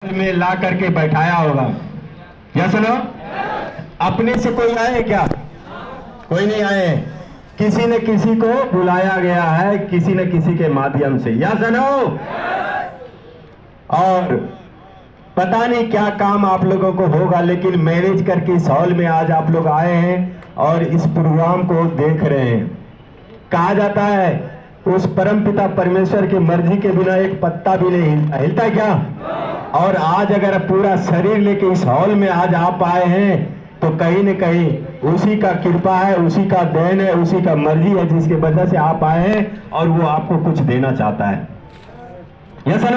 में ला करके बैठाया होगा। क्या सुनो, अपने से कोई आए क्या? कोई नहीं आए, किसी न किसी को बुलाया गया है, किसी न किसी के माध्यम से। या सुनो, और पता नहीं क्या काम आप लोगों को होगा, लेकिन मैनेज करके इस हॉल में आज आप लोग आए हैं और इस प्रोग्राम को देख रहे हैं। कहा जाता है उस परमपिता परमेश्वर की मर्जी के बिना एक पत्ता भी नहीं हिलता है क्या? और आज अगर पूरा शरीर लेके इस हॉल में आज आप आए हैं तो कहीं न कहीं उसी का कृपा है, उसी का देन है, उसी का मर्जी है, जिसके वजह से आप आए हैं और वो आपको कुछ देना चाहता है। Yes sir?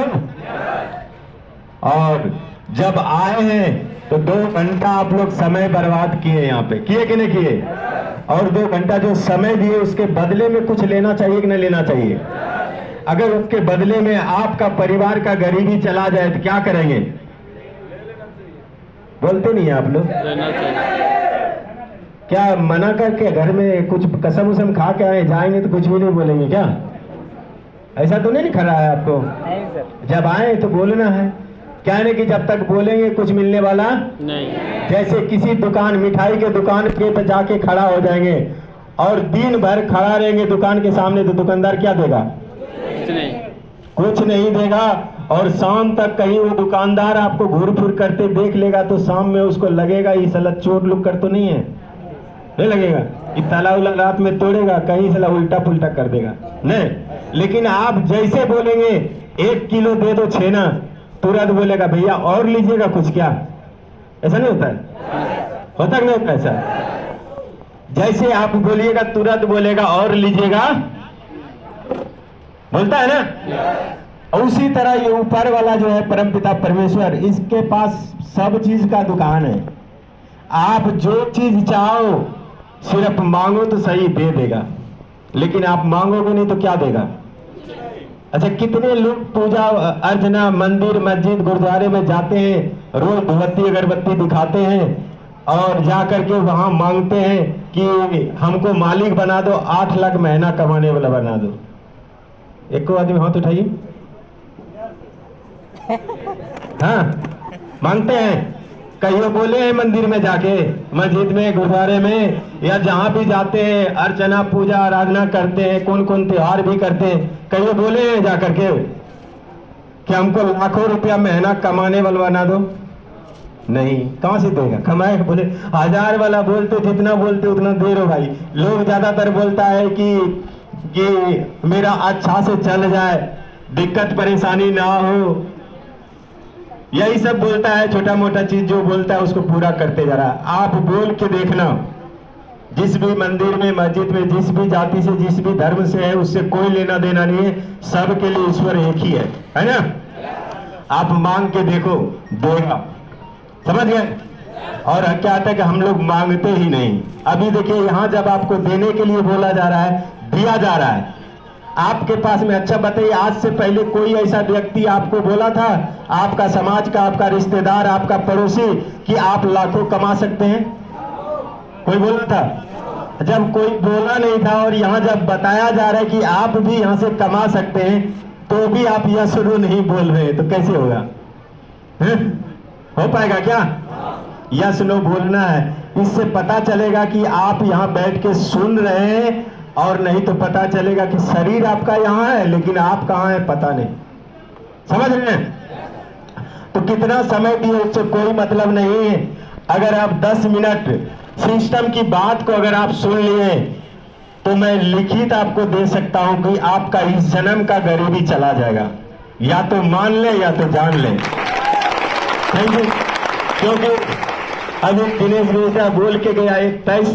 और जब आए हैं तो 2 घंटा आप लोग समय बर्बाद किए, यहाँ पे किए कि नहीं किए? और 2 घंटा जो समय दिए उसके बदले में कुछ लेना चाहिए कि नहीं लेना चाहिए? अगर उसके बदले में आपका परिवार का गरीबी चला जाए तो क्या करेंगे? बोलते नहीं है आप लोग? क्या मना करके घर में कुछ कसम उसम खा के आए जाएंगे तो कुछ भी नहीं बोलेंगे क्या? ऐसा तो नहीं खड़ा है आपको? जब आए तो बोलना है। क्या है कि जब तक बोलेंगे कुछ मिलने वाला नहीं। जैसे किसी दुकान, मिठाई के दुकान पे जाके खड़ा हो जाएंगे और दिन भर खड़ा रहेंगे दुकान के सामने, तो दुकानदार क्या देगा? कुछ नहीं देगा। और शाम तक कहीं वो दुकानदार आपको घूर फूर करते देख लेगा तो शाम में उसको लगेगा ये साला चोर लुक कर तो नहीं है, नहीं लगेगा? ये ताला उला रात में तोड़ेगा, कहीं साला उल्टा पुल्टा कर देगा नहीं। लेकिन आप जैसे बोलेंगे 1 किलो दे दो छेना, तुरंत बोलेगा भैया और लीजिएगा कुछ क्या? ऐसा नहीं होता है? होता कि नहीं होता ऐसा? जैसे आप बोलिएगा तुरंत बोलेगा और लीजिएगा, बोलता है ना? उसी तरह ये ऊपर वाला जो है परमपिता परमेश्वर, इसके पास सब चीज का दुकान है। आप जो चीज चाहो सिर्फ मांगो तो सही, दे देगा। लेकिन आप मांगोगे नहीं तो क्या देगा? अच्छा, कितने लोग पूजा अर्चना मंदिर मस्जिद गुरुद्वारे में जाते हैं, रोज धूपबत्ती अगरबत्ती दिखाते हैं और जा करके वहां मांगते हैं कि हमको मालिक बना दो, 8 लाख महीना कमाने वाला बना दो। एक को आदमी हाथ उठाइए। हाँ, मांगते हैं। कहीं बोले हैं मंदिर में जाके, मस्जिद में गुरुद्वारे में या जहां भी जाते हैं अर्चना पूजा आराधना करते हैं, कौन कौन त्योहार भी करते हैं, कहीं बोले हैं जा करके कि हमको लाखों रुपया महीना कमाने वाला बना दो? नहीं, कहां से देगा? कमाए बोले 1000 वाला बोलते, जितना बोलते उतना दे रहे भाई। लोग ज्यादातर बोलता है कि मेरा अच्छा से चल जाए, दिक्कत परेशानी ना हो, यही सब बोलता है। छोटा मोटा चीज जो बोलता है उसको पूरा करते जा रहा है। आप बोल के देखना, जिस भी मंदिर में मस्जिद में जिस भी जाति से जिस भी धर्म से है उससे कोई लेना देना नहीं है, सबके लिए ईश्वर एक ही है ना? आप मांग के देखो, देगा। समझ गए? और क्या आता है कि हम लोग मांगते ही नहीं। अभी देखिए यहाँ जब आपको देने के लिए बोला जा रहा है, दिया जा रहा है आपके पास में। अच्छा बताइए, आज से पहले कोई ऐसा व्यक्ति आपको बोला था, आपका समाज का, आपका रिश्तेदार, आपका पड़ोसी, कि आप लाखों कमा सकते हैं? कोई बोला था? जब कोई बोला नहीं था और यहाँ जब बताया जा रहा है कि आप भी यहाँ से कमा सकते हैं, तो भी आप यह शुरू नहीं बोल रहे हैं, तो कैसे होगा? हो पाएगा क्या? यस नो बोलना है। इससे पता चलेगा कि आप यहाँ बैठ के सुन रहे हैं, और नहीं तो पता चलेगा कि शरीर आपका यहाँ है लेकिन आप कहाँ हैं पता नहीं। समझ रहे हैं? तो कितना समय दिए उससे कोई मतलब नहीं है। अगर आप 10 मिनट सिस्टम की बात को अगर आप सुन लिए तो मैं लिखित आपको दे सकता हूं कि आपका इस जन्म का गरीबी चला जाएगा। या तो मान ले या तो जान ले। Thank you. क्योंकि अभी दिनेश मिश्रा बोल के गया, एक 23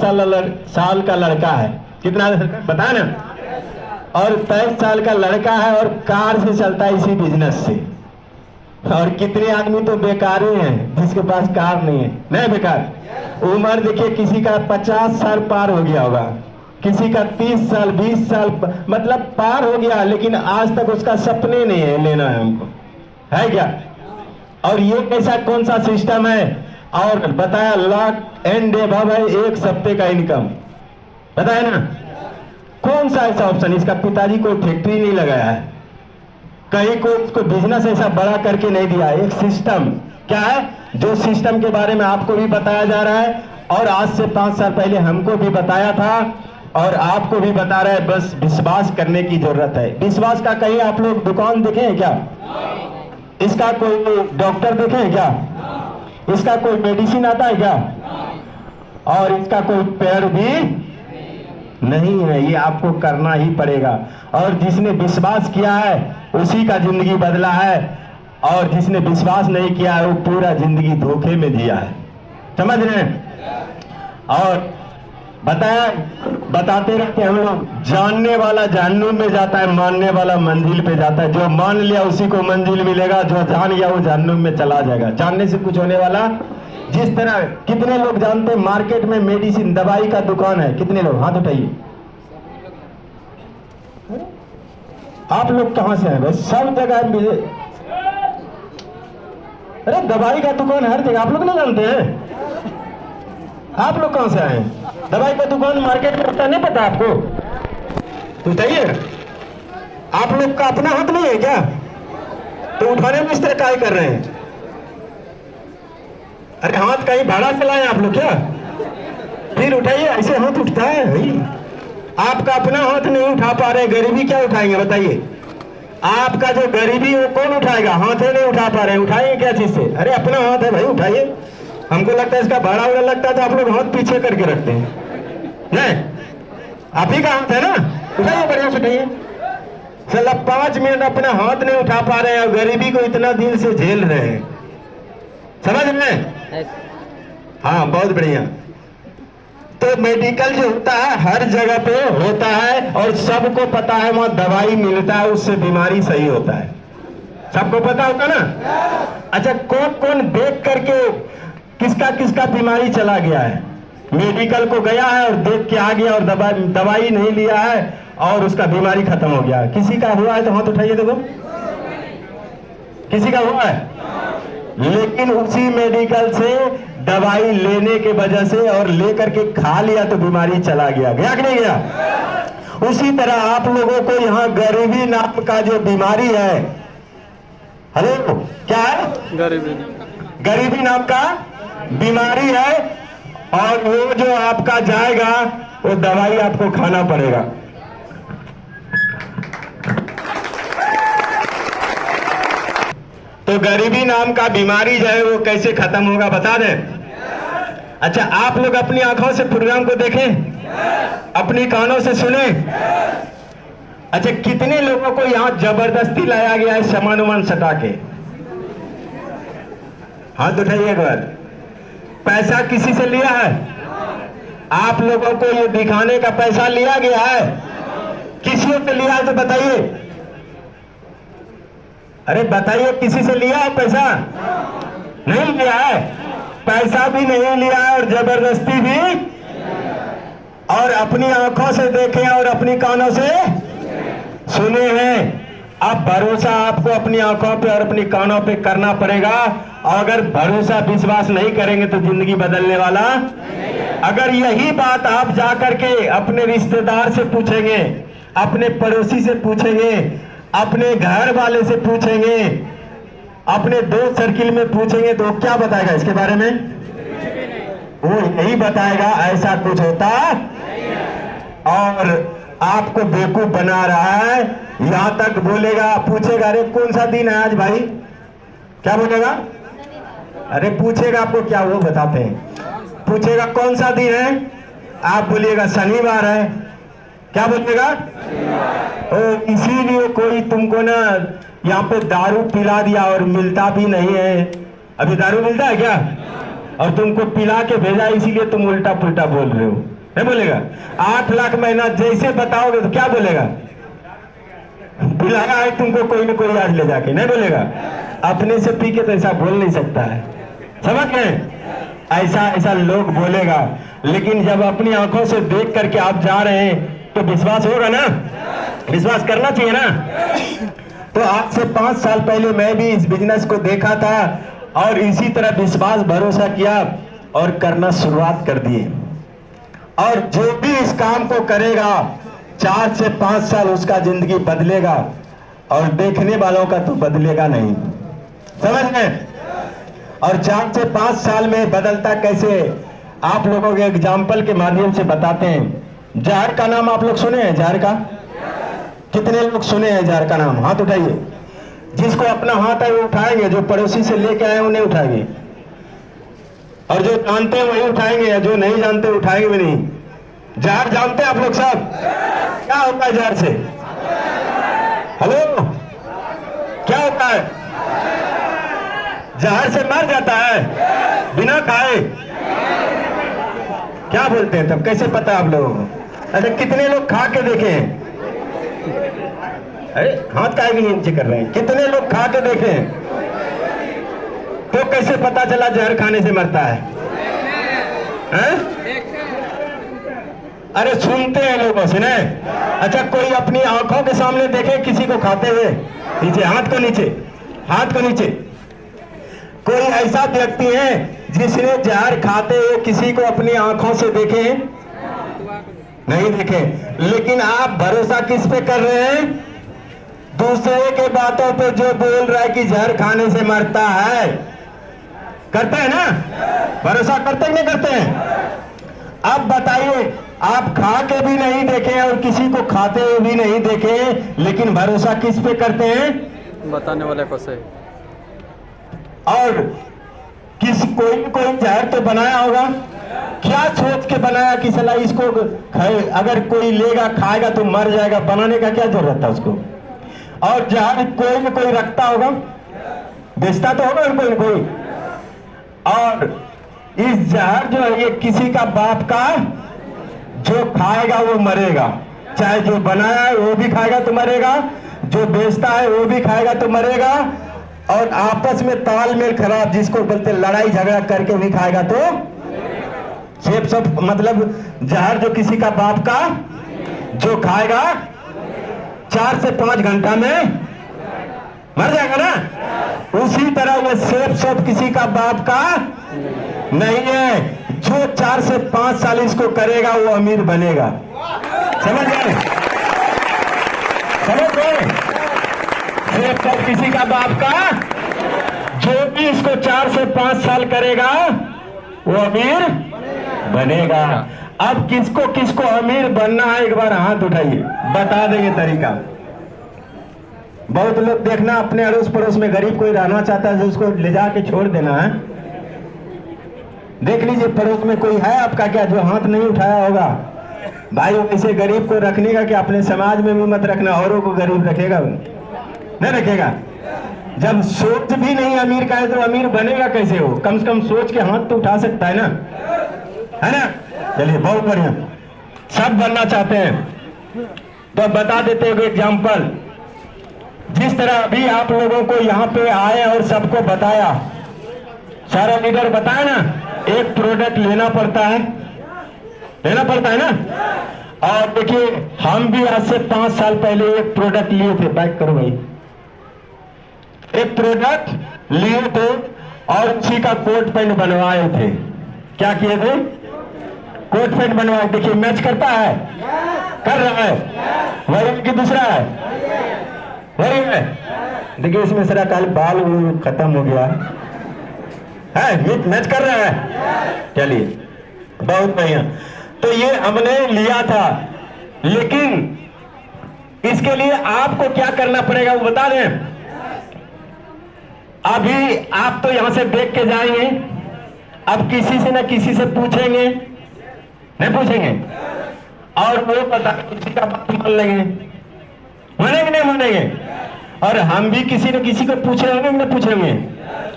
साल का लड़का है। कितना बता ना? और 23 साल का लड़का है और कार से चलता है इसी बिजनेस से। और कितने आदमी तो बेकार हैं जिसके पास कार नहीं है। नहीं बेकार। उम्र देखिए, किसी का 50 साल पार हो गया होगा, किसी का 30 साल 20 साल मतलब पार हो गया, लेकिन आज तक उसका सपने नहीं है लेना है हमको, है क्या? और ये कैसा कौन सा सिस्टम है? और बताया लाख एंड अबव है, 1 हफ्ते का इनकम, बताया ना? कौन सा ऐसा ऑप्शन? इसका पिताजी कोई फैक्ट्री नहीं लगाया है, कहीं को बिजनेस ऐसा बड़ा करके नहीं दिया। एक सिस्टम क्या है, जो सिस्टम के बारे में आपको भी बताया जा रहा है और आज से 5 साल पहले हमको भी बताया था और आपको भी बता रहा है। बस विश्वास करने की जरूरत है। विश्वास का कहीं आप लोग दुकान देखे हैं क्या? इसका कोई डॉक्टर देखे हैं क्या? इसका कोई मेडिसिन आता है क्या? और इसका कोई पेड़ भी नहीं है। ये आपको करना ही पड़ेगा। और जिसने विश्वास किया है उसी का जिंदगी बदला है और जिसने विश्वास नहीं किया है वो पूरा जिंदगी धोखे में जिया है। समझ रहे हैं? और बताते रहते हम लोग, जानने वाला जहन्नुम में जाता है, मानने वाला मंजिल पे जाता है। जो मान लिया उसी को मंजिल मिलेगा, जो जान गया वो जहन्नुम में चला जाएगा। जानने से कुछ होने वाला। जिस तरह कितने लोग जानते हैं मार्केट में मेडिसिन दवाई का दुकान है? कितने लोग? हाथ उठाइए। आप लोग कहां से हैं? बस सब जगह मिले। अरे दवाई का दुकान हर जगह, आप लोग नहीं जानते हैं? आप लोग कहां से आए? दवाई का दुकान मार्केट में होता नहीं पता आपको? तो बताइए, आप लोग का अपना हाथ नहीं है क्या? तो उठाने में इस तरह काय कर रहे हैं? अरे हाथ कहीं भाड़ा चलाए आप लोग क्या? फिर उठाइए। ऐसे हाथ उठता है भाई? आपका अपना हाथ नहीं उठा पा रहे, गरीबी क्या उठाएंगे बताइए? आपका जो गरीबी वो कौन उठाएगा? हाथ ही नहीं उठा पा रहे, उठाएंगे क्या चीज से? अरे अपना हाथ है भाई, उठाइए। हमको लगता है इसका भाड़ा वाड़ा लगता है तो आप लोग हाथ पीछे करके रखते हैं। नहीं, आप ही का हाथ है ना? उठाइए, बढ़िया से उठाइए। चल 5 मिनट अपना हाथ नहीं उठा पा रहे हैं और गरीबी को इतना दिल से झेल रहे हैं। समझ में? हाँ, बहुत बढ़िया। तो मेडिकल जो होता है हर जगह पे होता है और सबको पता है वहां दवाई मिलता है, उससे बीमारी सही होता है। सबको पता होता ना? अच्छा, कौन कौन देख करके किसका किसका बीमारी चला गया है? मेडिकल को गया है और देख के आ गया और दवाई नहीं लिया है और उसका बीमारी खत्म हो गया। किसी का हुआ है तो हाथ उठाइए। देखो, किसी का हुआ है? लेकिन उसी मेडिकल से दवाई लेने के वजह से और लेकर के खा लिया तो बीमारी चला गया। गया कि नहीं गया? उसी तरह आप लोगों को यहाँ गरीबी नाम का जो बीमारी है, हेलो, क्या है? गरीबी नाम का बीमारी है और वो जो आपका जाएगा वो दवाई आपको खाना पड़ेगा। तो गरीबी नाम का बीमारी जो है वो कैसे खत्म होगा बता दें? अच्छा, आप लोग अपनी आंखों से प्रोग्राम को देखें, अपनी कानों से सुने। अच्छा, कितने लोगों को यहाँ जबरदस्ती लाया गया है सामान उमान सटा के? हाथ उठाइए एक बार। पैसा किसी से लिया है? आप लोगों को ये दिखाने का पैसा लिया गया है? किसी से लिया है तो बताइए। अरे बताइए, किसी से लिया है पैसा? नहीं लिया है। पैसा भी नहीं लिया है और जबरदस्ती भी, और अपनी आंखों से देखे और अपनी कानों से सुने हैं। अब भरोसा आपको अपनी आंखों पे और अपनी कानों पे करना पड़ेगा। अगर भरोसा विश्वास नहीं करेंगे तो जिंदगी बदलने वाला। अगर यही बात आप जाकर के अपने रिश्तेदार से पूछेंगे, अपने पड़ोसी से पूछेंगे, अपने घर वाले से पूछेंगे, अपने दोस्त सर्किल में पूछेंगे तो क्या बताएगा इसके बारे में? वो यही बताएगा ऐसा कुछ होता और आपको बेवकूफ बना रहा है। यहां तक बोलेगा, पूछेगा, अरे कौन सा दिन है आज भाई? क्या बोलेगा? अरे पूछेगा आपको, क्या वो बताते हैं। पूछेगा कौन सा दिन है, आप बोलिएगा शनिवार है। क्या बोलिएगा? इसीलिए कोई तुमको ना यहाँ पे दारू पिला दिया और मिलता भी नहीं है। अभी दारू मिलता है क्या? और तुमको पिला के भेजा, इसीलिए तुम उल्टा पुल्टा बोल रहे हो। नहीं बोलेगा? 8 लाख महीना जैसे बताओगे तो क्या बोलेगा? पिलाया है तुमको कोई न कोई आज ले जाके। नहीं बोलेगा? अपने से पी के तो ऐसा बोल नहीं सकता है। समझ गए? ऐसा लोग बोलेगा, लेकिन जब अपनी आंखों से देख करके आप जा रहे हैं तो विश्वास होगा ना? विश्वास करना चाहिए ना? तो आज से 5 साल पहले मैं भी इस बिजनेस को देखा था और इसी तरह विश्वास भरोसा किया और करना शुरुआत कर दिए। और जो भी इस काम को करेगा 4 से 5 साल उसका जिंदगी बदलेगा। और देखने वालों का तो बदलेगा नहीं, समझ में। और 4 से 5 साल में बदलता कैसे, आप लोगों के एग्जाम्पल के माध्यम से बताते हैं। जहर का नाम आप लोग सुने हैं? जहर का कितने लोग सुने हैं? जहर का नाम हाथ उठाइए। जिसको अपना हाथ है वो उठाएंगे, जो पड़ोसी से लेके आए उन्हें उठाएंगे, और जो जानते हैं वही उठाएंगे, जो नहीं जानते उठाएंगे भी नहीं। जहर जानते हैं आप लोग सब? क्या होता है जहर से? हेलो, क्या होता है? जहर से मर जाता है बिना खाए। क्या बोलते हैं तब? कैसे पता है आप लोगों को? अच्छा, कितने लोग खा के देखे हैं? अरे हाथ काहे के नीचे कर रहे हैं? कितने लोग खा के देखे हैं? तो कैसे पता चला जहर खाने से मरता है? अरे सुनते हैं लोगों से ना। अच्छा, कोई अपनी आंखों के सामने देखे किसी को खाते हुए? नीचे हाथ को, नीचे हाथ को नीचे। कोई ऐसा व्यक्ति है जिसने जहर खाते हुए किसी को अपनी आंखों से देखे? नहीं देखे। लेकिन आप भरोसा किस पे कर रहे हैं? दूसरे के बातों पे जो बोल रहा है कि जहर खाने से मरता है। करते हैं ना? भरोसा करते हैं नहीं करते हैं? अब बताइए, आप खा के भी नहीं देखे और किसी को खाते हुए भी नहीं देखे, लेकिन भरोसा किस पे करते हैं? बताने वाले को से। और कोई जहर तो बनाया होगा। क्या सोच के बनाया कि सला इसको अगर कोई लेगा खाएगा तो मर जाएगा? बनाने का क्या जरूरत था उसको? और जहर कोई न कोई रखता होगा, बेचता तो होगा कोई न कोई। और इस जहर जो है ये किसी का बाप का, जो खाएगा वो मरेगा। चाहे जो बनाया है वो भी खाएगा तो मरेगा, जो बेचता है वो भी खाएगा तो मरेगा, और आपस में तालमेल खराब, जिसको बोलते लड़ाई झगड़ा करके भी खाएगा तो सब मतलब जहर जो किसी का बाप का, जो खाएगा 4 से 5 घंटा में मर जाएगा ना। उसी तरह ये सब किसी का बाप का नहीं है। जो 4 से 5 साल इसको करेगा वो अमीर बनेगा। समझ गए? समझ गए? सब किसी का बाप का, जो भी इसको 4 से 5 साल करेगा वो अमीर बनेगा। अब किसको किसको अमीर बनना है, एक बार हाथ उठाइए, बता देंगे तरीका। बहुत लोग देखना अपने अड़ोस पड़ोस में गरीब कोई रहना चाहता है तो उसको ले जाके छोड़ देना है। देख लीजिए पड़ोस में कोई है आपका क्या जो हाथ नहीं उठाया होगा? भाई इसे गरीब को रखने का कि अपने समाज में भी मत रखना, औरों को गरीब रखेगा नहीं रखेगा। जब सोच भी नहीं अमीर का है तो अमीर बनेगा कैसे? हो कम से कम सोच के हाथ तो उठा सकता है ना, है ना? चलिए बहुत बढ़िया, सब बनना चाहते हैं तो बता देते हैं एग्जाम्पल। जिस तरह अभी आप लोगों को यहाँ पे आए और सबको बताया, सारा लीडर बताया ना, एक प्रोडक्ट लेना पड़ता है ना। और देखिए हम भी आज से 5 साल पहले एक प्रोडक्ट लिए थे, बैक करो भाई, एक प्रोडक्ट लिए थे और उसी का कोट पैंट बनवाए थे। क्या किए थे? कोट पैंट बनवाए। देखिए मैच करता है, कर रहा है, वही कि दूसरा है, वही है। देखिए इसमें सारा कल बाल खत्म हो गया है, मैच कर रहा है। चलिए बहुत बढ़िया। तो ये हमने लिया था, लेकिन इसके लिए आपको क्या करना पड़ेगा वो बता दें। अभी आप तो यहां से देख के जाएंगे, अब किसी से ना किसी से पूछेंगे, नहीं पूछेंगे, और वो पता किसी का बात मान लेंगे, मानेंगे नहीं मानेंगे, और हम भी किसी न किसी को पूछेंगे नहीं पूछेंगे।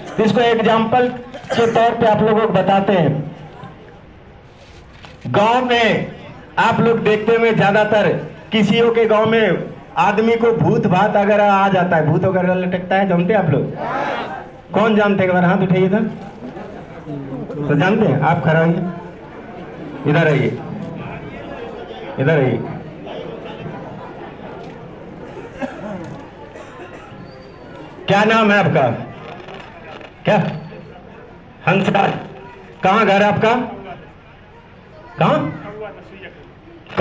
तो इसको एग्जाम्पल के तौर पे आप लोगों को बताते हैं। गांव में आप लोग देखते हुए ज्यादातर किसियों के गांव में आदमी को भूत भात अगर आ जाता है, भूत वगैरह लटकता है, जानते हैं आप लोग? कौन जानते हैं? एक बार हाथ उठाइए था तो जानते हैं। आप खड़ा होइए, इधर आइए, इधर आइए। क्या नाम है आपका? क्या? हंसराज। कहाँ घर है आपका? कहाँ?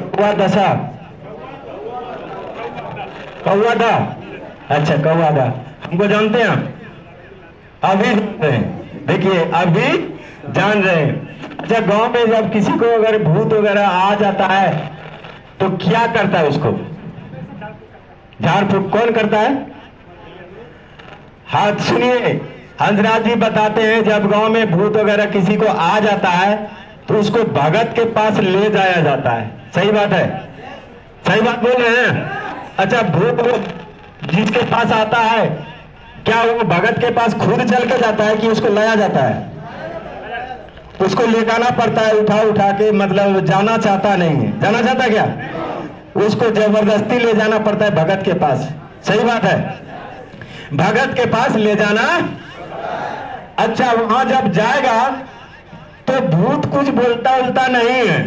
कौआ दशा, कौआ दा। अच्छा कौवा था, हमको जानते हैं आप? अभी जानते हैं, देखिए अभी जान रहे हैं। अच्छा गांव में जब किसी को अगर भूत वगैरह आ जाता है तो क्या करता है उसको? झाड़ फूक कौन करता है? हाथ सुनिए, हंसराज जी बताते हैं जब गांव में भूत वगैरह किसी को आ जाता है तो उसको भगत के पास ले जाया जाता है। सही बात है? सही बात बोल रहे हैं? अच्छा भूत वो जिसके पास आता है क्या वो भगत के पास खुद चल के जाता है कि उसको लाया जाता है? उसको ले जाना पड़ता है उठा उठा के, मतलब जाना चाहता नहीं है। जाना चाहता क्या? उसको जबरदस्ती ले जाना पड़ता है भगत के पास। सही बात है? भगत के पास ले जाना। अच्छा वहां जब जाएगा तो भूत कुछ बोलता उलता नहीं है,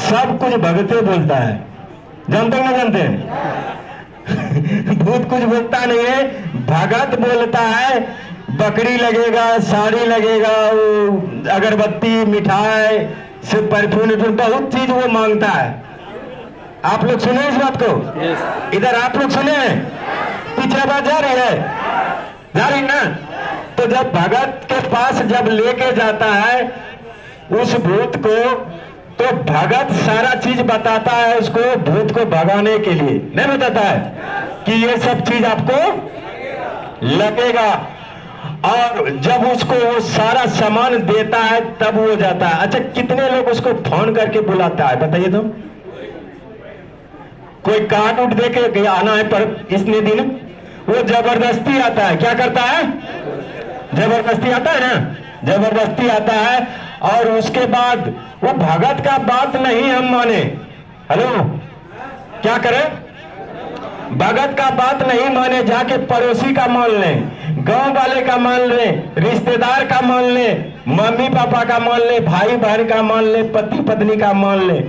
सब कुछ भगते बोलता है। जानते नहीं जानते? भूत कुछ बोलता नहीं है, भगत बोलता है। बकरी लगेगा, साड़ी लगेगा, अगरबत्ती, मिठाई से परफ्यूम बहुत चीज वो मांगता है। आप लोग सुने इस बात को? इधर आप लोग सुने? पीछे बात जा रही है, जा रही ना? तो जब भगत के पास जब लेके जाता है उस भूत को, तो भगत सारा चीज बताता है उसको भूत को भगाने के लिए। नहीं बताता है कि ये सब चीज आपको लगेगा, और जब उसको वो सारा सामान देता है तब वो जाता है। अच्छा कितने लोग उसको फोन करके बुलाता है बताइए तो? कोई कार्ड उठ दे के आना है पर इसने दिन, वो जबरदस्ती आता है। क्या करता है? जबरदस्ती आता है ना, जबरदस्ती आता है। और उसके बाद वो भगत का बात नहीं हम माने, हेलो क्या करें? भगत का बात नहीं माने, जाके पड़ोसी का मान लें, गांव वाले का मान लें, रिश्तेदार का मान लें, मम्मी पापा का मान लें, भाई बहन का मान लें, पति पत्नी का मान लें,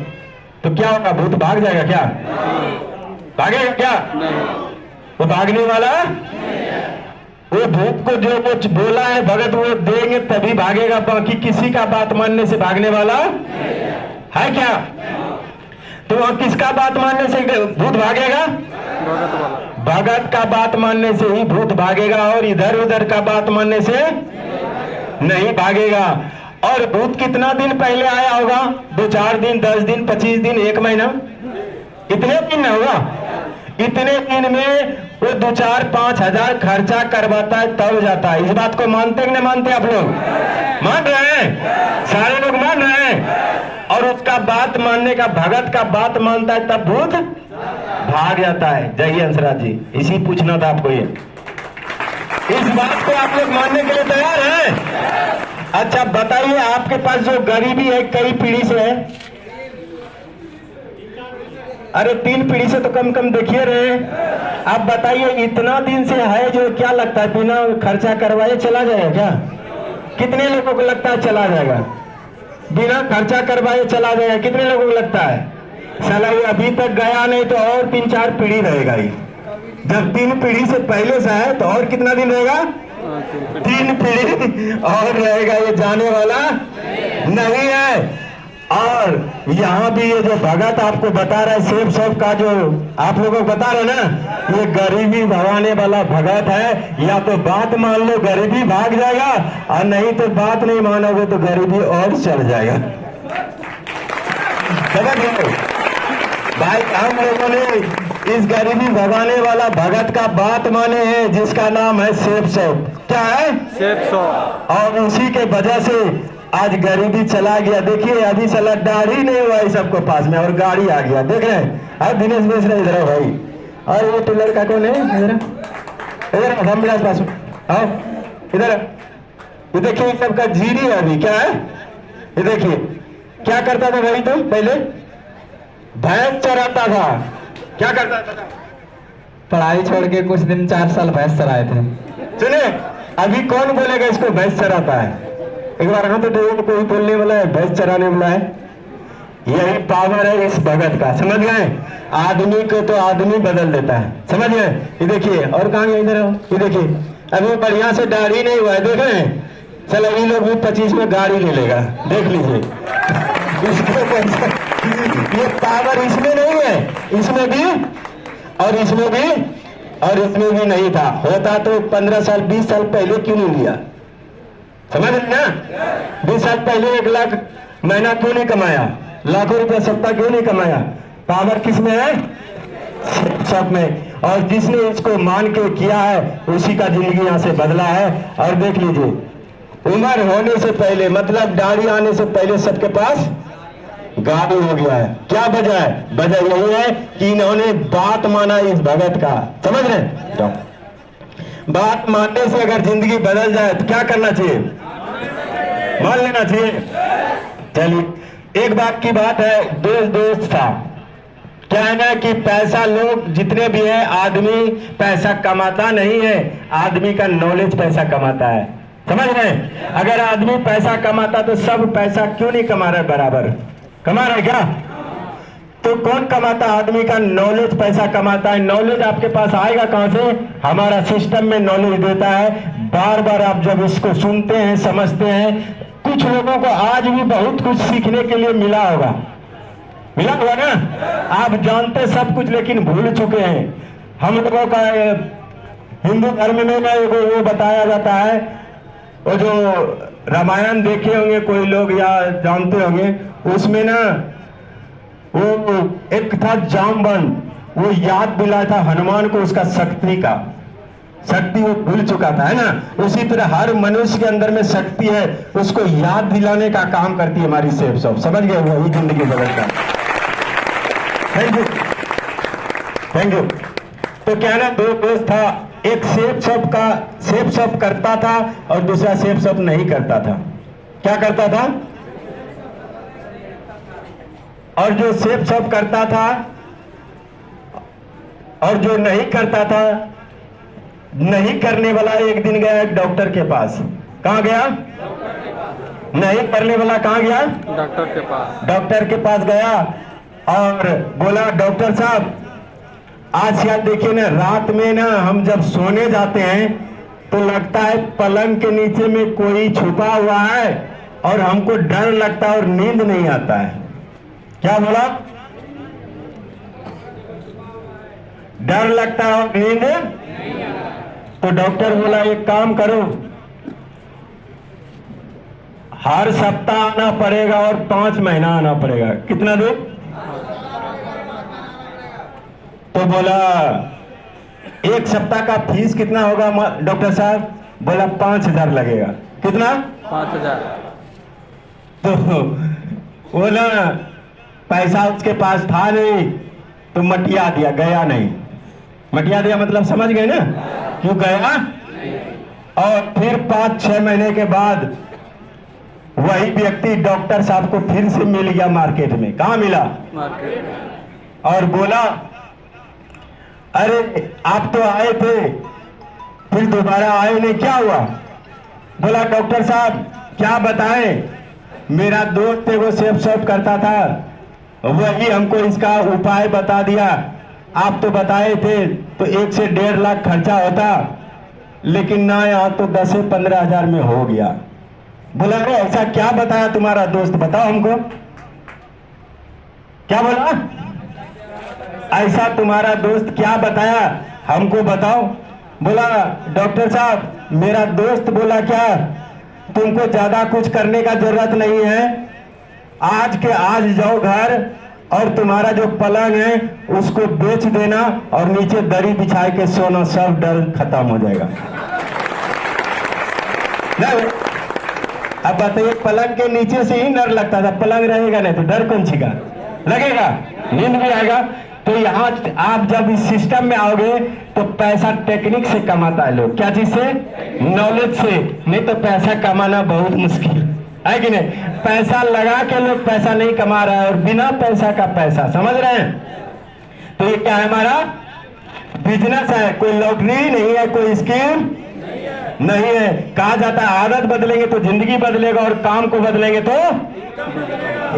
तो क्या होगा? भूत भाग जाएगा क्या? भागेगा क्या? वो भागने वाला, वो भूत को जो कुछ बोला है भगत वो देंगे तभी भागेगा, बाकी किसी का बात मानने से भागने वाला है क्या? तो वहां किसका बात मानने से भूत भागेगा? भगत का बात मानने से ही भूत भागेगा, और इधर उधर का बात मानने से नहीं भागेगा। और भूत कितना दिन पहले आया होगा? 2-4 दिन, 10 दिन, 25 दिन, 1 महीना, इतने दिन न होगा। इतने दिन में वो 2-4-5 हजार खर्चा करवाता है तब जाता है। इस बात को मानते कि नहीं मानते आप लोग? मान रहे हैं? सारे लोग मान रहे हैं। और उसका बात मानने का, भगत का बात मानता है तब भूत भाग जाता है। जय हंसराज जी, इसी पूछना था आपको। ये इस बात को आप लोग मानने के लिए तैयार हैं? अच्छा बताइए, आपके पास जो गरीबी है कई पीढ़ी से है? अरे 3 पीढ़ी से तो कम देखिए रहे। आप बताइए इतना दिन से है जो, क्या लगता है बिना खर्चा करवाए चला जाएगा क्या? कितने लोगों को लगता है चला जाएगा? बिना खर्चा करवाए चला जाएगा? कितने लोगों को लगता है? साला ये अभी तक गया नहीं तो और 3-4 पीढ़ी रहेगा ही। जब 3 पीढ़ी से पहले से है तो और कितना दिन रहेगा? 3 पीढ़ी और रहेगा, ये जाने वाला नहीं है। और यहाँ भी ये जो भगत आपको बता रहा है सेब सब का, जो आप लोगों को बता रहे ना, ये गरीबी भगाने वाला भगत है। या तो बात मान लो गरीबी भाग जाएगा, और नहीं तो बात नहीं मानोगे तो गरीबी और चढ़ जाएगा। समझ गए भाई? हम लोगों ने इस गरीबी भगाने वाला भगत का बात माने हैं, जिसका नाम है सेब सब। क्या है? सेब सब। और उसी के वजह से आज गरीबी चला गया। देखिए अभी साला दाढ़ी नहीं हुआ है सबको पास में, और गाड़ी आ गया। देख रहे हैं? अब दिनेश मिश्रा इधर भाई, और वो टेलर का कौन है? इधर इधर हम मेरे पास आओ, इधर। ये देखिए सबका जीरी है अभी। क्या है? ये देखिए क्या करता था भाई? तो पहले भैंस चराता था। क्या करता था? पढ़ाई छोड़ के कुछ दिन 4 साल भैंस चराए थे। सुने, अभी कौन बोलेगा इसको भैंस चराता है? एक बार हाँ तो कोई बोलने वाला है भैंस चराने वाला है। यही पावर है इस भगत का। समझ गए? आदमी को तो आदमी बदल देता है। समझ गए? ये देखिए, और कहाँ गए? इधर ये देखिए, अभी बढ़िया से दाढ़ी नहीं हुआ है। देख रहे हैं? चलो ये लोग भी 25 में गाड़ी ले लेगा। देख लीजिए ये पावर इसमें नहीं है, इसमें भी और इसमें भी और इसमें भी नहीं था। होता तो 15 साल 20 साल पहले क्यों नहीं लिया? समझ रहे ना? 20 साल पहले 1 लाख महीना क्यों नहीं कमाया? लाखों रुपया सप्ताह क्यों नहीं कमाया? पावर किसमें है? सब में। और जिसने इसको मान के किया है उसी का जिंदगी यहाँ से बदला है। और देख लीजिए, उम्र होने से पहले, मतलब दाढ़ी आने से पहले सबके पास गाड़ी हो गया है। क्या वजह है? वजह यही है कि इन्होंने बात माना इस भगत का। समझ रहे हैं? बात मानने से अगर जिंदगी बदल जाए तो क्या करना चाहिए? मान लेना चाहिए। चलिए, एक बात की बात है, दोस्त था। क्या है ना कि पैसा, लोग जितने भी है, आदमी पैसा कमाता नहीं है, आदमी का नॉलेज पैसा कमाता है। समझ रहे हैं? अगर आदमी पैसा कमाता तो सब पैसा क्यों नहीं कमा रहा है? बराबर कमा रहा है क्या? तो कौन कमाता? आदमी का नॉलेज पैसा कमाता है। नॉलेज आपके पास आएगा कहां से? हमारा सिस्टम में नॉलेज देता है। बार बार आप जब इसको सुनते हैं, समझते हैं, कुछ लोगों को आज भी बहुत कुछ सीखने के लिए मिला होगा ना? आप जानते सब कुछ लेकिन भूल चुके हैं। हम लोगों का हिंदू धर्म में ना वो बताया जाता है, वो जो रामायण देखे होंगे कोई लोग या जानते होंगे, उसमें ना वो एक था जामवंत, वो याद दिलाया था हनुमान को उसका शक्ति वो भूल चुका था, है ना? उसी तरह हर मनुष्य के अंदर में शक्ति है, उसको याद दिलाने का काम करती है हमारी सेफ शॉप। समझ गए? वही जिंदगी बदलता। Thank you. तो क्या ना, 2 दोस्त था, एक सेफ शॉप करता था और दूसरा सेफ शॉप नहीं करता था। क्या करता था? और जो सेफ शॉप करता था और जो नहीं करता था, नहीं करने वाला एक दिन गया एक डॉक्टर के पास। कहां गया? नहीं करने वाला कहां गया? डॉक्टर के पास। डॉक्टर के पास गया और बोला, डॉक्टर साहब, आज यार देखिए ना, रात में ना हम जब सोने जाते हैं तो लगता है पलंग के नीचे में कोई छुपा हुआ है और हमको डर लगता है और नींद नहीं आता है। क्या बोला? डर लगता है और नींद? तो डॉक्टर बोला, एक काम करो, हर सप्ताह आना पड़ेगा और 5 महीना आना पड़ेगा। कितना दिन? तो बोला, 1 सप्ताह का फीस कितना होगा डॉक्टर साहब? बोला 5000 लगेगा। कितना? 5000। तो बोला पैसा उसके पास था नहीं तो मटिया दिया, गया नहीं। मटिया दिया मतलब समझ गए ना? क्यों गया? और फिर 5-6 महीने के बाद वही व्यक्ति डॉक्टर साहब को फिर से मिल गया मार्केट में। कहाँ मिला? मार्केट में। और बोला, अरे आप तो आए थे, फिर दोबारा आए नहीं, क्या हुआ? बोला, डॉक्टर साहब क्या बताएं, मेरा दोस्त वो सेफ शॉप करता था, वही हमको इसका उपाय बता दिया। आप तो बताए थे तो 1 से 1.5 लाख खर्चा होता, लेकिन ना यहाँ तो 10 से 15 हजार में हो गया। बोला, अरे ऐसा क्या बताया तुम्हारा दोस्त, बताओ हमको। क्या बोला? ऐसा तुम्हारा दोस्त क्या बताया, हमको बताओ। बोला, डॉक्टर साहब मेरा दोस्त बोला क्या, तुमको ज्यादा कुछ करने का जरूरत नहीं है, आज के आज जाओ घर और तुम्हारा जो पलंग है उसको बेच देना और नीचे दरी बिछा के सोना, सब डर खत्म हो जाएगा। नहीं, अब बताइए, पलंग के नीचे से ही डर लगता था, पलंग रहेगा नहीं तो डर कौन सी का लगेगा? नींद भी आएगा। तो यहाँ आप जब इस सिस्टम में आओगे तो पैसा टेक्निक से कमाता है लोग। क्या चीज से? नॉलेज से। नहीं तो पैसा कमाना बहुत मुश्किल है कि नहीं? पैसा लगा के लोग पैसा नहीं कमा रहा है और बिना पैसा का पैसा, समझ रहे हैं? तो ये क्या है? हमारा बिजनेस है, कोई लॉटरी नहीं है, कोई स्कीम नहीं है। कहा जाता है आदत बदलेंगे तो जिंदगी बदलेगा और काम को बदलेंगे तो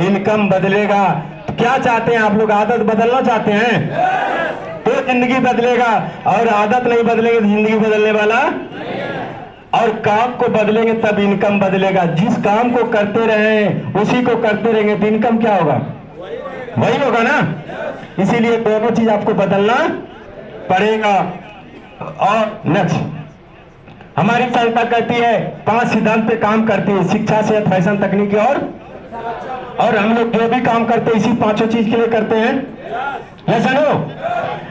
इनकम बदलेगा। तो क्या चाहते हैं आप लोग? आदत बदलना चाहते हैं तो जिंदगी बदलेगा, और आदत नहीं बदलेंगे तो जिंदगी बदलने वाला, और काम को बदलेंगे तब इनकम बदलेगा। जिस काम को करते रहे उसी को करते रहेंगे तो इनकम क्या होगा? वही होगा ना। इसीलिए दोनों चीज आपको बदलना पड़ेगा। और नेक्स्ट हमारी संस्था कहती है 5 सिद्धांत पे काम करती है, शिक्षा, सेहत, फैशन, तकनीकी और हम लोग जो भी काम करते हैं इसी 5 चीज के लिए करते हैं, ये सुनो।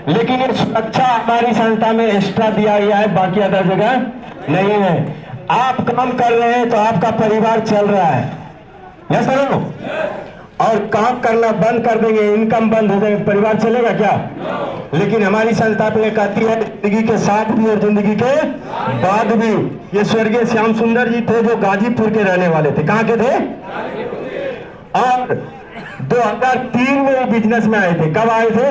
लेकिन ये सुरक्षा हमारी संस्था में एक्स्ट्रा दिया गया है, बाकी अदर जगह नहीं है। आप काम कर रहे हैं तो आपका परिवार चल रहा है, ये सुनो। और काम करना बंद कर देंगे, इनकम बंद हो जाएगी, परिवार चलेगा क्या? लेकिन हमारी संस्था पे कहती है जिंदगी के साथ भी और जिंदगी के बाद भी। ये स्वर्गीय श्याम सुंदर जी थे जो गाजीपुर के रहने वाले थे। कहाँ के थे? और 2003 में बिजनेस में आए थे। कब आए थे?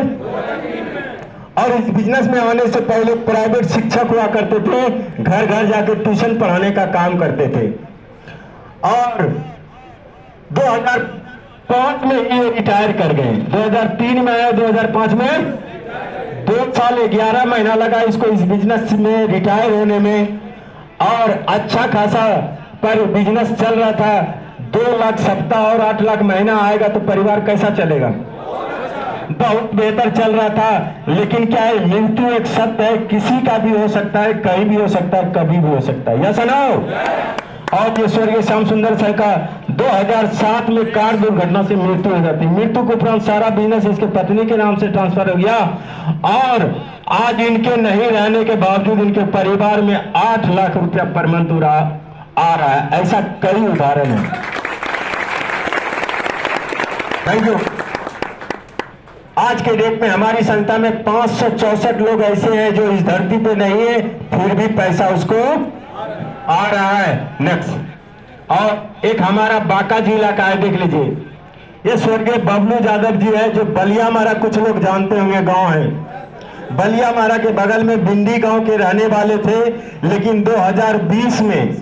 और इस बिजनेस में आने से पहले प्राइवेट शिक्षक हुआ करते थे, घर घर जाकर ट्यूशन पढ़ाने का काम करते थे। और 2005 में ये रिटायर कर गए। 2003 में आया, 2005 में 2 साल 11 महीना लगा इसको इस बिजनेस में रिटायर होने में। और अच्छा खासा पर बिजनेस चल रहा था। 2 लाख सप्ताह और 8 लाख महीना आएगा तो परिवार कैसा चलेगा? बहुत बेहतर चल रहा था। लेकिन क्या है, मृत्यु एक सत्य है, किसी का भी हो सकता है, कहीं भी हो सकता है, कभी भी हो सकता है, या सुनाओ। और ये स्वर्गीय श्याम सुंदर सर का 2007 में कार दुर्घटना से मृत्यु हो जाती। मृत्यु के उपरांत सारा बिजनेस इसके पत्नी के नाम से ट्रांसफर हो गया। और आज इनके नहीं रहने के बावजूद इनके परिवार में 8 लाख रुपया पर मंथ आ रहा है। ऐसा कई उदाहरण है। Thank you. आज के डेट में हमारी संस्था में 564 लोग ऐसे हैं जो इस धरती पे नहीं है, फिर भी पैसा उसको आ रहा है। नेक्स्ट। और एक हमारा बांका जिला का है, देख लीजिए। ये स्वर्गीय बबलू यादव जी है जो बलिया मारा, कुछ लोग जानते होंगे, गांव है। बलिया मारा के बगल में बिंडी गांव के रहने वाले थे। लेकिन 2020 में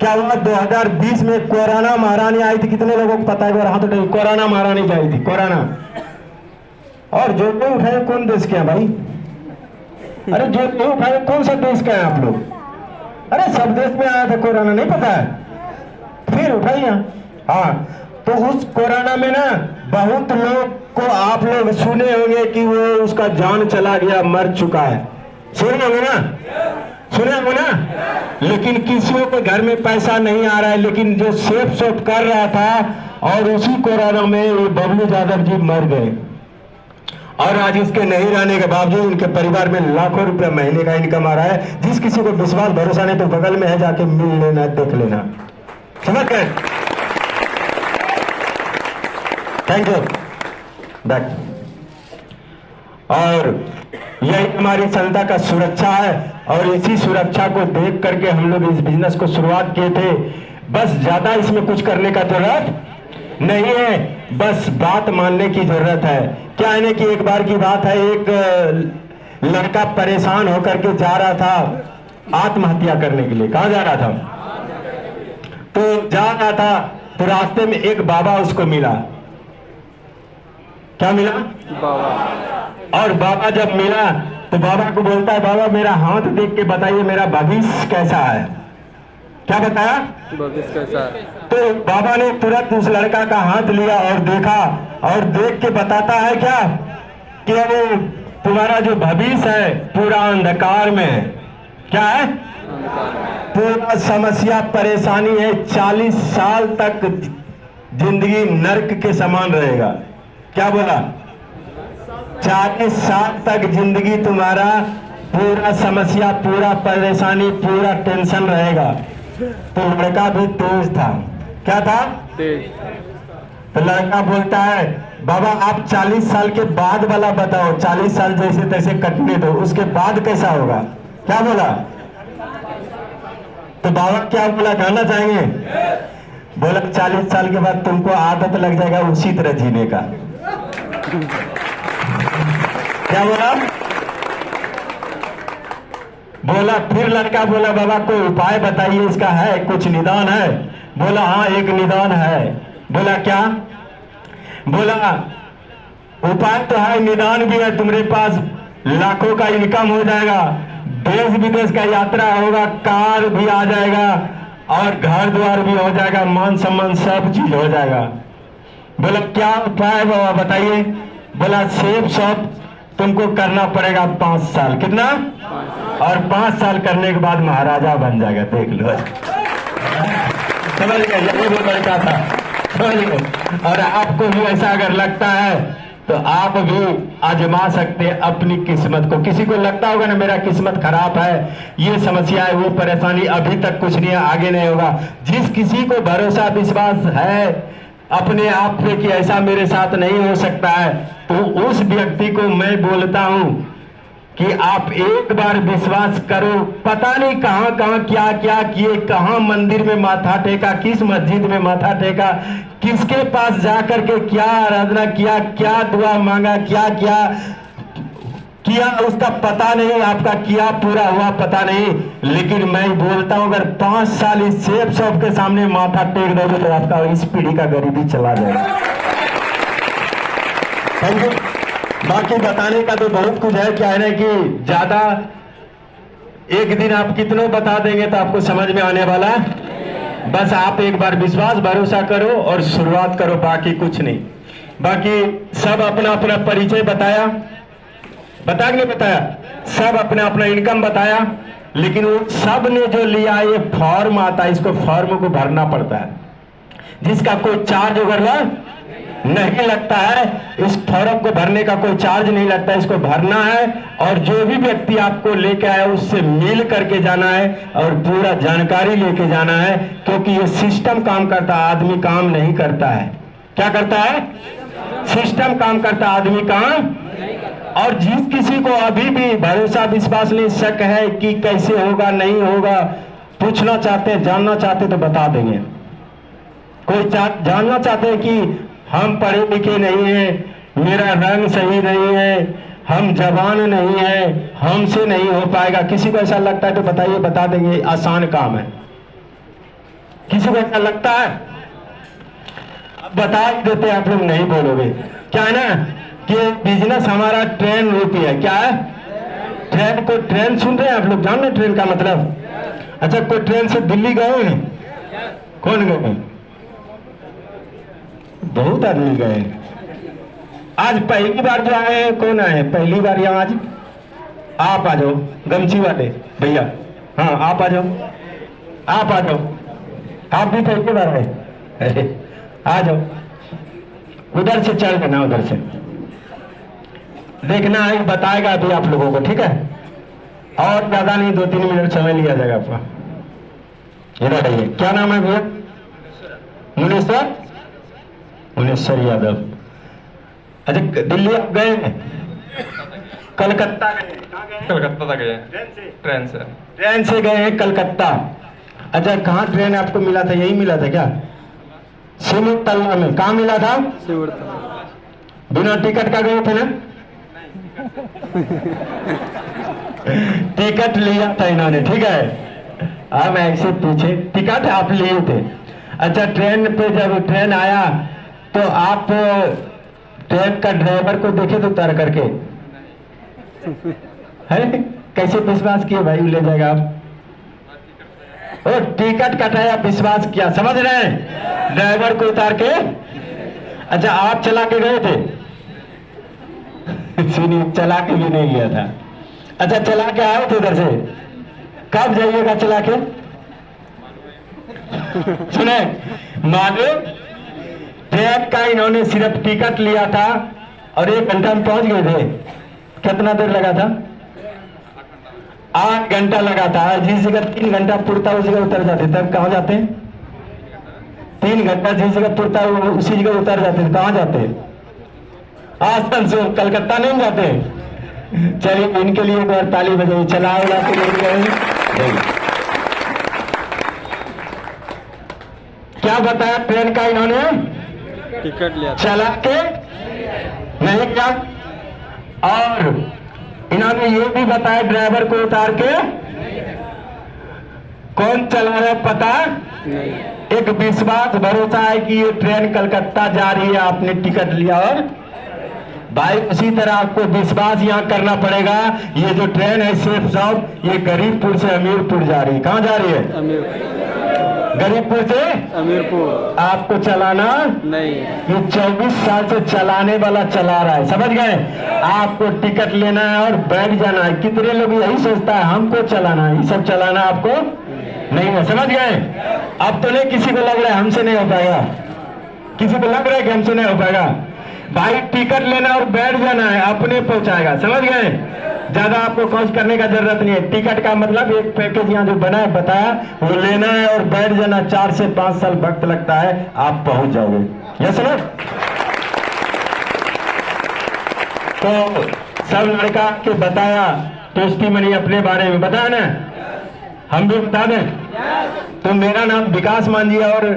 क्या हुआ? 2020 में कोरोना महारानी आई थी। कितने लोगों को पता है? हाथ उठाइए। कोरोना महारानी आई थी, कोरोना। और जो नहीं उठाए कौन देश के हैं भाई? अरे जो नहीं उठाए कौन सा देश का है आप लोग? अरे सब देश में आया था कोरोना, नहीं पता है? फिर उठाइए। हाँ, तो उस कोरोना में ना बहुत लोग को आप लोग सुने होंगे कि वो उसका जान चला गया, मर चुका है। सुने होंगे ना? सुने होंगे ना? लेकिन किसी के घर में पैसा नहीं आ रहा है, लेकिन जो सेफ सोप कर रहा था और उसी कोरोना में ये बबलू यादव जी मर गए। और आज इसके नहीं रहने के बावजूद इनके परिवार में लाखों रुपए महीने का इनकम आ रहा है। जिस किसी को विश्वास भरोसा नहीं तो बगल में है, जाके मिल लेना, देख लेना। समझ गए? Thank you. बैक। और यही हमारी संस्था का सुरक्षा है। और इसी सुरक्षा को देख करके हम लोग इस बिजनेस को शुरुआत किए थे। बस ज्यादा इसमें कुछ करने का जरूरत नहीं है, बस बात मानने की जरूरत है। क्या है कि एक बार की बात है, एक लड़का परेशान होकर के जा रहा था आत्महत्या करने के लिए। कहाँ जा रहा था? तो जा रहा था तो रास्ते में एक बाबा उसको मिला। क्या मिला? बाबा। और बाबा जब मिला तो बाबा को बोलता है, बाबा मेरा हाथ देख के बताइए मेरा भविष्य कैसा है। क्या बताया? भविष्य कैसा है? तो बाबा ने तुरंत उस लड़का का हाथ लिया और देखा, और देख के बताता है क्या कि वो तुम्हारा जो भविष्य है पूरा अंधकार में है। क्या है? पूरा समस्या परेशानी है। 40 साल तक जिंदगी नर्क के समान रहेगा। क्या बोला? 40 साल तक जिंदगी तुम्हारा पूरा समस्या, पूरा परेशानी, पूरा टेंशन रहेगा। तो लड़का भी तेज था। क्या था? तेज। तो लड़का बोलता है, बाबा आप 40 साल के बाद वाला बताओ, 40 साल जैसे तैसे कटने दो, उसके बाद कैसा होगा। क्या बोला? तो बाबा क्या बोला, कहना चाहेंगे? बोला 40 साल के बाद तुमको आदत लग जाएगा उसी तरह जीने का। क्या बोला? बोला फिर लड़का बोला, बाबा कोई उपाय बताइए, इसका है कुछ निदान है? बोला हाँ एक निदान है। बोला क्या? बोला उपाय तो है, निदान भी है, तुम्हारे पास लाखों का इनकम हो जाएगा, देश विदेश का यात्रा होगा, कार भी आ जाएगा और घर द्वार भी हो जाएगा, मान सम्मान सब चीज हो जाएगा। बोला क्या उपाय बाबा बताइए? बोला सेब शॉप तुमको करना पड़ेगा 5 साल। कितना? और 5 साल करने के बाद महाराजा बन जाएगा। देख लो, समझ गए? यही वो लड़का था, समझ गए? और आपको भी ऐसा अगर लगता है तो आप भी आजमा सकते हैं अपनी किस्मत को। किसी को लगता होगा ना मेरा किस्मत खराब है, ये समस्या है, वो परेशानी, अभी तक कुछ नहीं है, आगे नहीं होगा। जिस किसी को भरोसा विश्वास है अपने आप पे कि ऐसा मेरे साथ नहीं हो सकता है, तो उस व्यक्ति को मैं बोलता हूं कि आप एक बार विश्वास करो। पता नहीं कहां कहां क्या क्या किए, कहां मंदिर में माथा टेका, किस मस्जिद में माथा टेका, किसके पास जाकर के क्या आराधना किया, क्या दुआ मांगा, क्या क्या किया, उसका पता नहीं। आपका किया पूरा हुआ पता नहीं। लेकिन मैं बोलता हूं अगर 5 साल इस सेफ शॉप के सामने माथा टेक दोगे तो आपका इस पीढ़ी का गरीबी चला जाएगा। समझो? बाकी बताने का तो बहुत कुछ है। क्या है ना कि ज्यादा एक दिन आप कितनों बता देंगे तो आपको समझ में आने वाला है। बस आप एक बार विश्वास भरोसा करो और शुरुआत करो, बाकी कुछ नहीं। बाकी सब अपना अपना परिचय बताया, बताया सब अपना अपना इनकम बताया, लेकिन वो सब ने जो लिया ये फॉर्म आता है, इसको फॉर्म को भरना पड़ता है, जिसका कोई चार्ज वगैरह नहीं लगता है। इस फॉर्म को भरने का कोई चार्ज नहीं लगता, इसको भरना है और जो भी व्यक्ति आपको लेके आया उससे मिल करके जाना है और पूरा जानकारी लेके जाना है, क्योंकि ये सिस्टम काम करता है, आदमी काम नहीं करता है। क्या करता है? सिस्टम काम करता है, आदमी काम। और जिस किसी को अभी भी भरोसा विश्वास नहीं, शक है कि कैसे होगा नहीं होगा, पूछना चाहते जानना चाहते तो बता देंगे। कोई जानना चाहते हैं कि हम पढ़े लिखे नहीं हैं, मेरा रंग सही नहीं है, हम जवान नहीं है, हमसे नहीं हो पाएगा, किसी को ऐसा लगता है तो बताइए, बता देंगे, आसान काम है। किसी को ऐसा लगता है बता ही देते, आप लोग नहीं बोलोगे। क्या है ना कि बिजनेस हमारा ट्रेन रूपी है। क्या है? ट्रेन को, ट्रेन सुन रहे हैं आप लोग? जान रहे ट्रेन का मतलब? अच्छा, कोई ट्रेन से दिल्ली गए हैं? कौन गए? बहुत आदमी गए। आज पहली बार जो आए हैं, कौन आए हैं पहली बार यहाँ? आज आप आ जाओ, गमछी वाले भैया, हाँ आप आ जाओ, आप आ जाओ, आप भी पहली बार आए, आ जाओ। उधर से चल देना, उधर से देखना है, बताएगा अभी आप लोगों को, ठीक है? और ज्यादा नहीं, 2-3 मिनट समय लिया जाएगा आपका। इधर आइए। क्या नाम है भैया? मुनेश्वर यादव। अच्छा, दिल्ली आप गए हैं? कलकत्ता गए? कलकत्ता तक गए ट्रेन से गए हैं कलकत्ता। अच्छा, कहाँ ट्रेन आपको मिला था? यही मिला था क्या? सिमुलतला में। कहाँ मिला था? बिना टिकट का गए थे ना? टिकट लिया था इन्होंने, ठीक है? अब ऐसे पूछे, टिकट आप लिए थे? अच्छा, ट्रेन पे जब ट्रेन आया तो आप ट्रेन का ड्राइवर को देखे तो उतार करके है? कैसे विश्वास किए भाई ले जाएगा आप? ओ, टिकट कटाया, विश्वास किया, समझ रहे हैं? ड्राइवर को उतार के। अच्छा, आप चला के गए थे? सुनिए, चला के भी नहीं लिया था। अच्छा, चला के आए थे उधर से? कब जाइएगा चला के? सुने, मालूम ट्रेन का इन्होंने सिर्फ टिकट लिया था और 1 घंटा में पहुंच गए थे। कितना देर लगा था? 8 घंटा लगा था। जिस जगह 3 घंटा पुरता उस जगह उतर जाते, तब कहाँ जाते? 3 घंटा जिस जगह पुरता उसी जगह उतर जाते, कहाँ जाते? आसनसोल, कलकत्ता नहीं जाते। चलिए, इनके लिए एक बार ताली बजाइए। चला क्या बताया ट्रेन का इन्होंने? टिकट लिया, चला के नहीं क्या? और इन्होंने ये भी बताया ड्राइवर को उतार के। कौन चला रहा है पता नहीं। एक विश्वास भरोसा है कि ये ट्रेन कलकत्ता जा रही है, आपने टिकट लिया। और भाई उसी तरह आपको विश्वास यहाँ करना पड़ेगा। ये जो ट्रेन है सेफ शॉप, ये गरीबपुर से अमीरपुर जा रही है। कहाँ जा रही है? अमीर। गरीबपुर से अमीरपुर आपको चलाना नहीं। ये 24 साल से चलाने वाला चला रहा है, समझ गए। आपको टिकट लेना है और बैठ जाना है। कितने लोग यही सोचता है हमको चलाना है, ये सब चलाना आपको नहीं है, समझ गए। अब तो नहीं किसी को लग रहा है हमसे नहीं हो पाएगा, किसी को लग रहा है कि हमसे नहीं हो पाएगा। भाई टिकट लेना और बैठ जाना है, अपने पहुंचाएगा, समझ गए। ज्यादा आपको कॉस्ट करने का जरूरत नहीं है। टिकट का मतलब एक पैकेज यहाँ जो बना है बताया, वो लेना है और बैठ जाना। 4 से 5 साल वक्त लगता है, आप पहुंच जाओगे। यस ना। तो सब लड़का के बताया टेस्टिमनी अपने बारे में बताया ना, हम भी बता दें। तो मेरा नाम विकास मांझी है और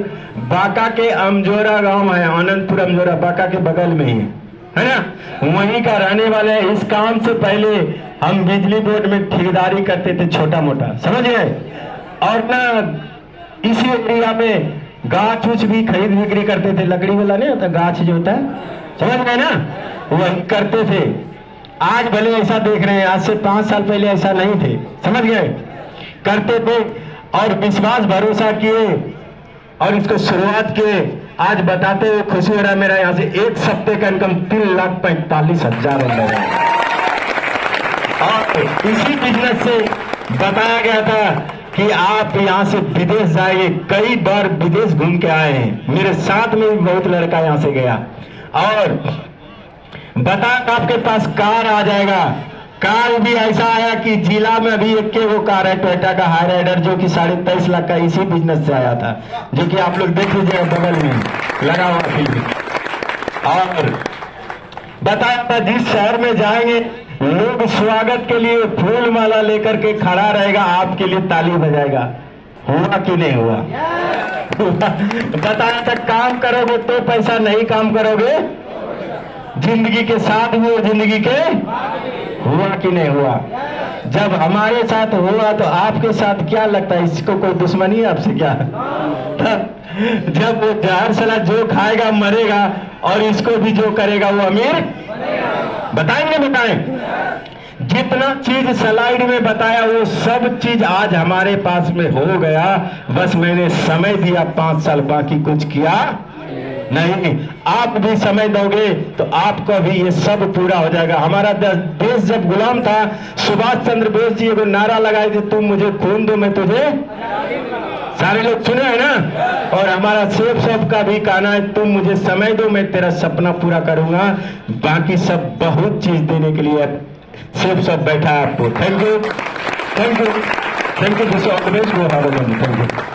बांका के अमजोरा गांव है, आनंदपुर अमजोरा, बांका के बगल में ही है ना, वहीं का रहने वाले हैं। इस काम से पहले हम बिजली बोर्ड में ठेकेदारी करते थे, छोटा मोटा, समझ गए। और ना इसी एरिया में गाछ उछ भी खरीद बिक्री करते थे, लकड़ी वाला नहीं होता गाछ जो होता है, समझ गए ना, वही करते थे। आज भले ऐसा देख रहे हैं, आज से 5 साल पहले ऐसा नहीं थे, समझ गए। करते थे और विश्वास भरोसा किए और इसको शुरुआत किए। आज बताते हुए खुशी हो रहा है, मेरा यहाँ से 1 सप्ते का इनकम 3,45,000 है। और इसी बिजनेस से बताया गया था कि आप यहाँ से विदेश जाएंगे। कई बार विदेश घूम के आए हैं, मेरे साथ में भी बहुत लड़का यहाँ से गया। और बताया आपके पास कार आ जाएगा। कार भी ऐसा आया कि जिला में अभी एक वो कार है टोयोटा का हाई राइडर, जो कि 23.5 लाख का इसी बिजनेस से आया था, जो कि आप लोग देख लीजिएगा बगल में लगा हुआ फिल्म। और बताया था जिस शहर में जाएंगे लोग स्वागत के लिए फूल माला लेकर के खड़ा रहेगा, आपके लिए ताली बजाएगा। हुआ कि नहीं हुआ? बताया था काम करोगे तो पैसा, नहीं काम करोगे जिंदगी के साथ भी और जिंदगी के। हुआ कि नहीं हुआ? जब हमारे साथ हुआ तो आपके साथ क्या लगता है? इसको कोई दुश्मनी है आपसे क्या? जब वो जहर सला जो खाएगा मरेगा और इसको भी जो करेगा वो अमीर। बताएंगे बताएं। जितना चीज स्लाइड में बताया वो सब चीज आज हमारे पास में हो गया। बस मैंने समय दिया 5 साल, बाकी कुछ किया नहीं। आप भी समय दोगे तो आपका भी ये सब पूरा हो जाएगा। हमारा देश जब गुलाम था, सुभाष चंद्र बोस जी को नारा लगाए थे, तुम मुझे खून दो मैं तुझे, सारे लोग सुने हैं ना। और हमारा सेफ साहब का भी कहना है, तुम मुझे समय दो मैं तेरा सपना पूरा करूंगा। बाकी सब बहुत चीज देने के लिए सेफ साहब बैठा है आपको। Thank you, thank you, thank you. Thank you.